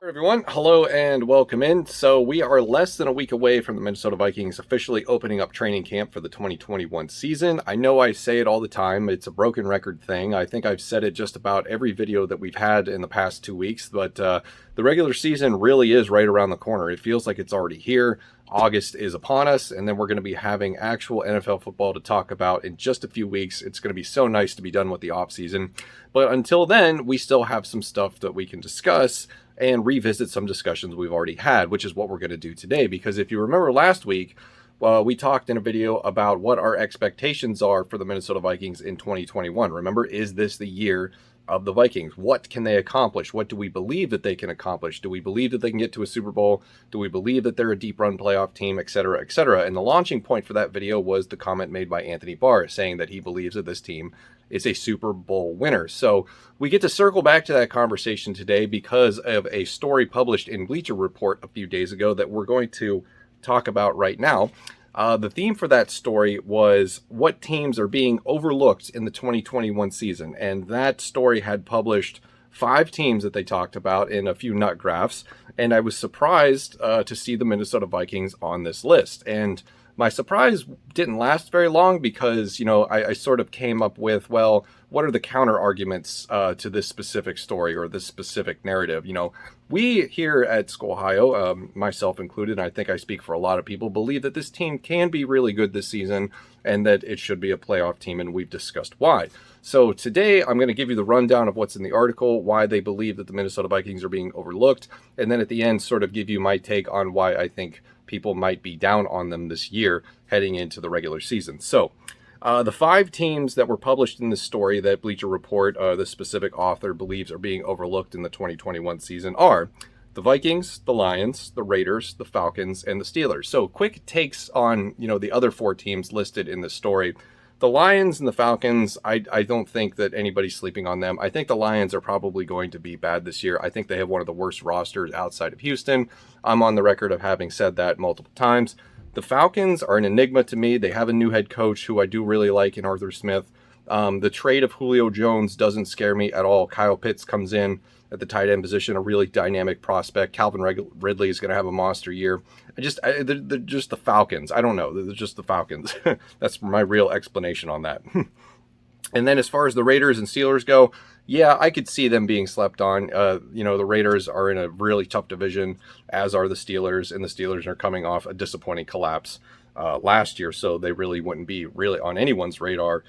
Everyone, hello and welcome in. So we are less than a week away from the Minnesota Vikings officially opening up training camp for the 2021 season. I know I say it all the time. It's a broken record thing. I think I've said it just about every video that we've had in the past 2 weeks, but the regular season really is right around the corner. It feels like it's already here. August is upon us, and then we're going to be having actual NFL football to talk about in just a few weeks. It's going to be so nice to be done with the offseason. But until then, we still have some stuff that we can discuss and revisit some discussions we've already had, which is what we're going to do today. Because if you remember last week, we talked in a video about what our expectations are for the Minnesota Vikings in 2021. Remember, is this the year of the Vikings? What can they accomplish? What do we believe that they can accomplish? Do we believe that they can get to a Super Bowl? Do we believe that they're a deep run playoff team, et cetera, et cetera? And the launching point for that video was the comment made by Anthony Barr saying that he believes that this team is a Super Bowl winner. So we get to circle back to that conversation today because of a story published in Bleacher Report a few days ago that we're going to talk about right now. The theme for that story was what teams are being overlooked in the 2021 season. And that story had published 5 teams that they talked about in a few nut graphs. And I was surprised to see the Minnesota Vikings on this list. And my surprise didn't last very long because, I sort of came up with, well, what are the counter arguments to this specific story or this specific narrative? We here at School Ohio, myself included, and I think I speak for a lot of people, believe that this team can be really good this season and that it should be a playoff team, and we've discussed why. So today I'm going to give you the rundown of what's in the article, why they believe that the Minnesota Vikings are being overlooked, and then at the end sort of give you my take on why I think people might be down on them this year heading into the regular season. So the 5 teams that were published in this story that Bleacher Report, the specific author, believes are being overlooked in the 2021 season are the Vikings, the Lions, the Raiders, the Falcons, and the Steelers. So quick takes on, the other 4 teams listed in this story. The Lions and the Falcons, I don't think that anybody's sleeping on them. I think the Lions are probably going to be bad this year. I think they have one of the worst rosters outside of Houston. I'm on the record of having said that multiple times. The Falcons are an enigma to me. They have a new head coach who I do really like in Arthur Smith. The trade of Julio Jones doesn't scare me at all. Kyle Pitts comes in at the tight end position, a really dynamic prospect. Calvin Ridley is going to have a monster year. They're just the Falcons. I don't know. They're just the Falcons. That's my real explanation on that. And then as far as the Raiders and Steelers go, yeah, I could see them being slept on. The Raiders are in a really tough division, as are the Steelers, and the Steelers are coming off a disappointing collapse last year, so they really wouldn't be really on anyone's radar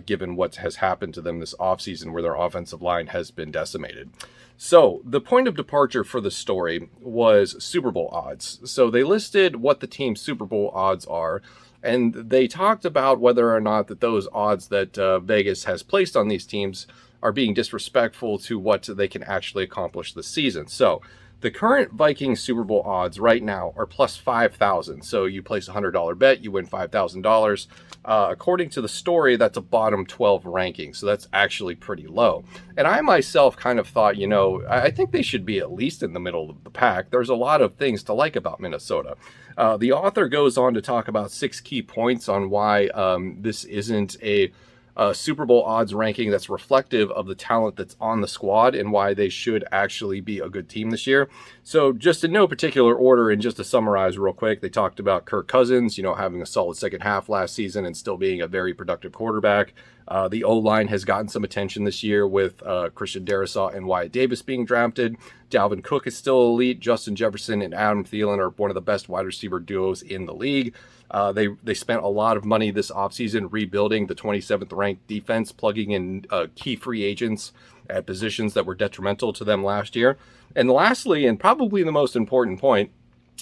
given what has happened to them this offseason where their offensive line has been decimated. So the point of departure for the story was Super Bowl odds. So they listed what the team's Super Bowl odds are, and they talked about whether or not that those odds that Vegas has placed on these teams are being disrespectful to what they can actually accomplish this season. So the current Vikings Super Bowl odds right now are plus 5,000. So you place a $100 bet, you win $5,000. According to the story, that's a bottom 12 ranking. So that's actually pretty low. And I myself kind of thought, I think they should be at least in the middle of the pack. There's a lot of things to like about Minnesota. The author goes on to talk about 6 key points on why this isn't a Super Bowl odds ranking that's reflective of the talent that's on the squad and why they should actually be a good team this year. So just in no particular order, and just to summarize real quick, they talked about Kirk Cousins, having a solid second half last season and still being a very productive quarterback. The O-line has gotten some attention this year with Christian Darrisaw and Wyatt Davis being drafted. Dalvin Cook is still elite. Justin Jefferson and Adam Thielen are one of the best wide receiver duos in the league. They spent a lot of money this offseason rebuilding the 27th ranked defense, plugging in key free agents at positions that were detrimental to them last year. And lastly, and probably the most important point,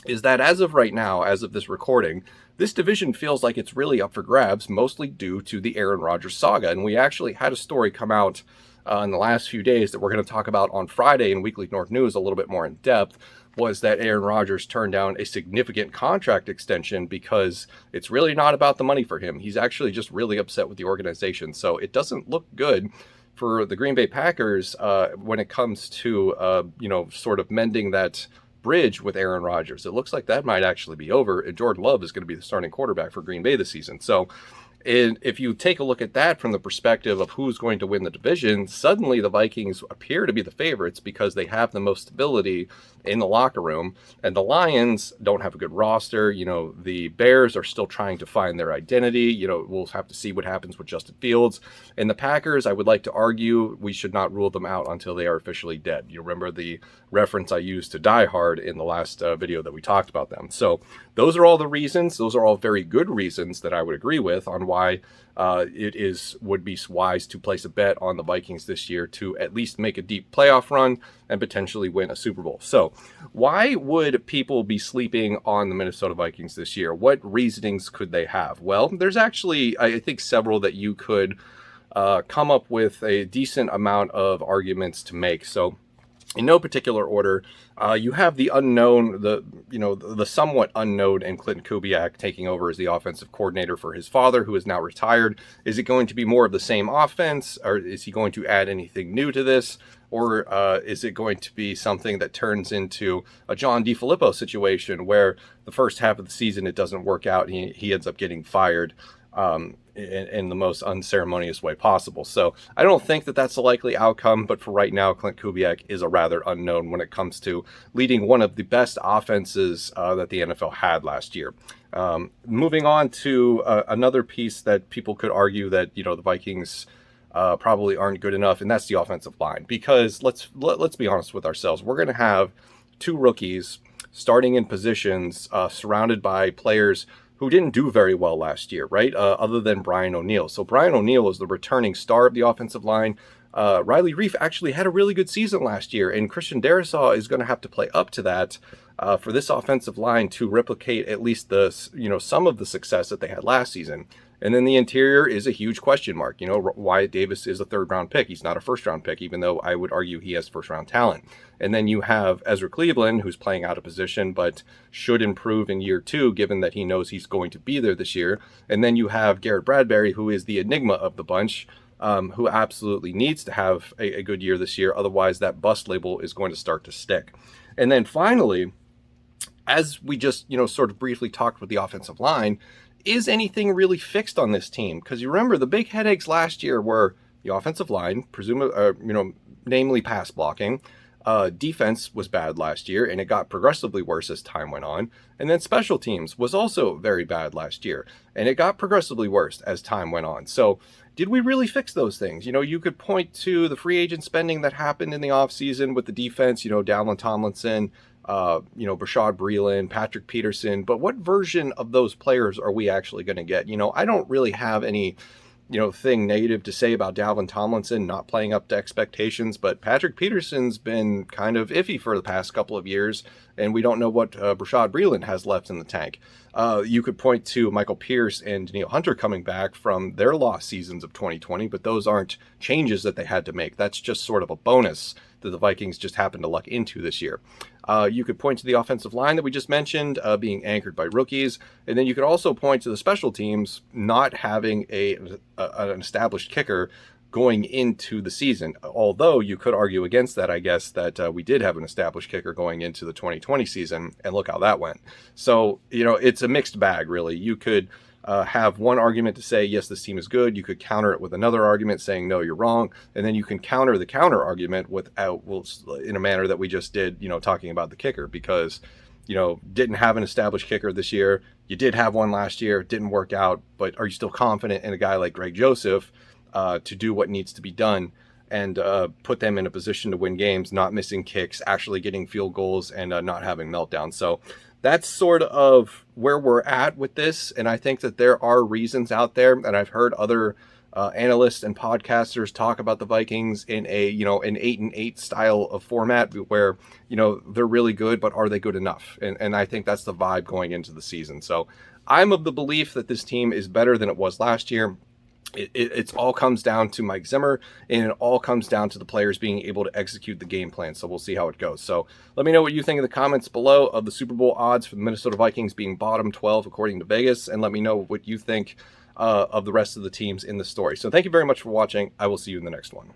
is that as of right now, as of this recording, this division feels like it's really up for grabs, mostly due to the Aaron Rodgers saga. And we actually had a story come out in the last few days that we're going to talk about on Friday in Weekly North News a little bit more in depth, was that Aaron Rodgers turned down a significant contract extension because it's really not about the money for him. He's actually just really upset with the organization. So it doesn't look good for the Green Bay Packers when it comes to, sort of mending that bridge with Aaron Rodgers. It looks like that might actually be over, and Jordan Love is going to be the starting quarterback for Green Bay this season. So And if you take a look at that from the perspective of who's going to win the division, suddenly the Vikings appear to be the favorites because they have the most stability in the locker room. And the Lions don't have a good roster. You know, the Bears are still trying to find their identity. You know, we'll have to see what happens with Justin Fields. And the Packers, I would like to argue, we should not rule them out until they are officially dead. You remember the reference I used to Die Hard in the last video that we talked about them. So those are all the reasons. Those are all very good reasons that I would agree with on why would be wise to place a bet on the Vikings this year to at least make a deep playoff run and potentially win a Super Bowl. So why would people be sleeping on the Minnesota Vikings this year? What reasonings could they have? Well, there's actually, I think, several that you could come up with a decent amount of arguments to make. So in no particular order, you have the unknown, the somewhat unknown, and Clinton Kubiak taking over as the offensive coordinator for his father, who is now retired. Is it going to be more of the same offense, or is he going to add anything new to this, or is it going to be something that turns into a John DeFilippo situation where the first half of the season it doesn't work out and he ends up getting fired? In the most unceremonious way possible. So I don't think that that's a likely outcome, but for right now, Clint Kubiak is a rather unknown when it comes to leading one of the best offenses that the NFL had last year. Moving on to another piece that people could argue that, you know, the Vikings probably aren't good enough, and that's the offensive line. Because let's be honest with ourselves, we're going to have two rookies starting in positions surrounded by players who didn't do very well last year, right? Other than Brian O'Neill. So Brian O'Neill is the returning star of the offensive line. Riley Reiff actually had a really good season last year, and Christian Darrisaw is going to have to play up to that for this offensive line to replicate at least some of the success that they had last season. And then the interior is a huge question mark. You know, Wyatt Davis is a third-round pick. He's not a first-round pick, even though I would argue he has first-round talent. And then you have Ezra Cleveland, who's playing out of position, but should improve in year two, given that he knows he's going to be there this year. And then you have Garrett Bradbury, who is the enigma of the bunch, who absolutely needs to have a good year this year. Otherwise, that bust label is going to start to stick. And then finally, as we just, sort of briefly talked with the offensive line, is anything really fixed on this team? Because you remember the big headaches last year were the offensive line, namely pass blocking. Defense was bad last year, and it got progressively worse as time went on. And then special teams was also very bad last year, and it got progressively worse as time went on. So did we really fix those things? You could point to the free agent spending that happened in the offseason with the defense, Dalvin Tomlinson, Bashaud Breeland, Patrick Peterson, but what version of those players are we actually going to get? I don't really have any, thing negative to say about Dalvin Tomlinson not playing up to expectations, but Patrick Peterson's been kind of iffy for the past couple of years, and we don't know what Bashaud Breeland has left in the tank. You could point to Michael Pierce and Danielle Hunter coming back from their lost seasons of 2020, but those aren't changes that they had to make. That's just sort of a bonus that the Vikings just happened to luck into this year. You could point to the offensive line that we just mentioned being anchored by rookies. And then you could also point to the special teams not having an established kicker going into the season. Although you could argue against that, I guess, that we did have an established kicker going into the 2020 season, and look how that went. So, it's a mixed bag, really. You could have one argument to say, yes, this team is good. You could counter it with another argument saying, no, you're wrong. And then you can counter the counter argument in a manner that we just did, talking about the kicker, because, didn't have an established kicker this year. You did have one last year. It didn't work out. But are you still confident in a guy like Greg Joseph to do what needs to be done and put them in a position to win games, not missing kicks, actually getting field goals, and not having meltdowns? So that's sort of where we're at with this. And I think that there are reasons out there, and I've heard other analysts and podcasters talk about the Vikings in an 8-8 style of format where, they're really good, but are they good enough? And I think that's the vibe going into the season. So I'm of the belief that this team is better than it was last year. It all comes down to Mike Zimmer, and it all comes down to the players being able to execute the game plan. So we'll see how it goes. So let me know what you think in the comments below of the Super Bowl odds for the Minnesota Vikings being bottom 12 according to Vegas, and let me know what you think of the rest of the teams in the story. So thank you very much for watching. I will see you in the next one.